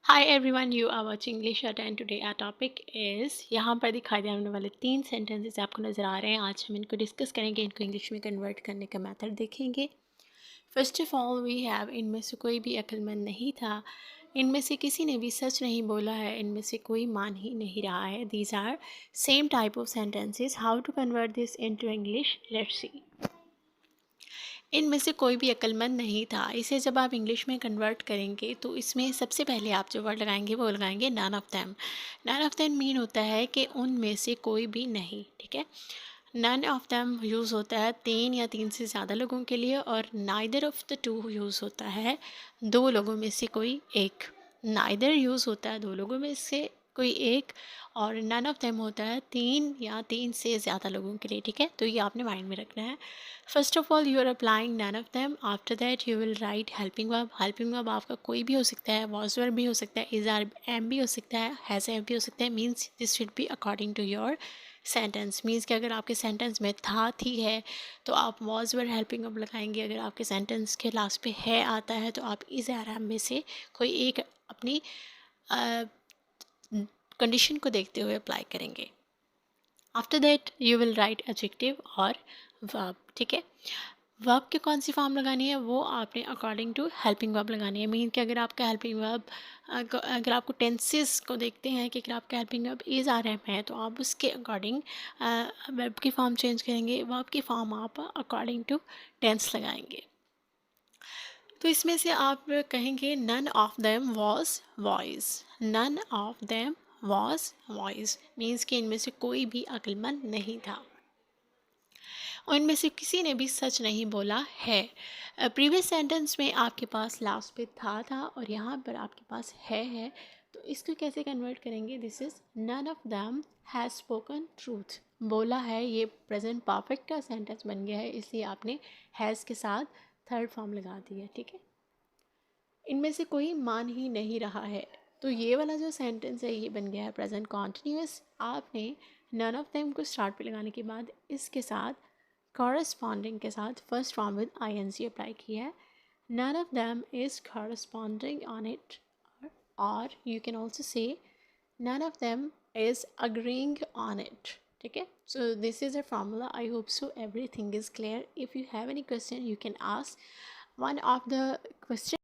Hi everyone, you are watching English at end today our topic is, यहाँ पर दिखाई देने वाले 3 सेंटेंसेस आपको नज़र आ रहे हैं। आज हम इनको डिस्कस करेंगे, इनको इंग्लिश में कन्वर्ट करने का मेथड देखेंगे। First of all we have, इनमें से कोई भी अक्लमंद नहीं था, इनमें से किसी ने भी सच नहीं बोला है, इनमें से कोई मान ही नहीं रहा है। These are same type of sentences. How to convert this into English, let's see. इनमें से कोई भी अक्लमंद नहीं था, इसे जब आप इंग्लिश में कन्वर्ट करेंगे तो इसमें सबसे पहले आप जो वर्ड लगाएंगे वो लगाएंगे none of them. None of them mean होता है कि उनमें से कोई भी नहीं, ठीक है। नन ऑफ देम यूज़ होता है 3 या 3 से ज़्यादा लोगों के लिए, और neither of the two use होता है 2 लोगों में से कोई एक। नाइदर यूज़ होता है 2 लोगों में से कोई एक, और नन ऑफ देम होता है 3 या 3 से ज़्यादा लोगों के लिए, ठीक है। तो ये आपने माइंड में रखना है। First of all you are applying none of them, after that you will write helping verb. Helping verb आपका कोई भी हो सकता है, वॉज वर्ब भी हो सकता है, इज आर एम भी हो सकता है, हैज़ एम भी हो सकता है। Means this should be according to your sentence. Means कि अगर आपके सेंटेंस में था थी है तो आप वॉज वर्ब हेल्पिंग वर्ब लगाएंगे। अगर आपके सेंटेंस के लास्ट पे है आता है तो आप इज आर एम में से कोई एक अपनी कंडीशन को देखते हुए अप्लाई करेंगे। After that you will right adjective और वर्ब, ठीक है। वर्ब के कौन सी फॉर्म लगानी है वो आपने अकॉर्डिंग टू हेल्पिंग वर्ब लगानी है। मीन कि अगर आपका हेल्पिंग वर्ब, अगर आपको टेंसेस को देखते हैं कि अगर आपका हेल्पिंग वर्ब इज आ रहा है तो आप उसके अकॉर्डिंग वर्ब की फॉर्म चेंज करेंगे। वर्ब की फॉर्म आप अकॉर्डिंग टू टेंस लगाएंगे। तो इसमें से आप कहेंगे none of them was voice. None of them was voice means कि इनमें से कोई भी अक्लमंद नहीं था, और इनमें से किसी ने भी सच नहीं बोला है। प्रीवियस सेंटेंस में आपके पास लास्ट पे था और यहाँ पर आपके पास है। तो इसको कैसे कन्वर्ट करेंगे? This is none of them has spoken truth. बोला है, ये प्रेजेंट परफेक्ट का सेंटेंस बन गया है, इसलिए आपने हैज़ के साथ थर्ड फॉर्म लगा दी है, ठीक है। इनमें से कोई मान ही नहीं रहा है, तो ये वाला जो सेंटेंस है ये बन गया है प्रेजेंट कॉन्टिन्यूस। आपने नन ऑफ देम को स्टार्ट पे लगाने के बाद इसके साथ कॉरस्पॉन्डिंग के साथ first form with ING apply किया है। None of them is corresponding on it, और you can also say none of them is agreeing on it, ठीक है। So this is a formula. I hope so everything is clear. If you have any question you can ask one of the question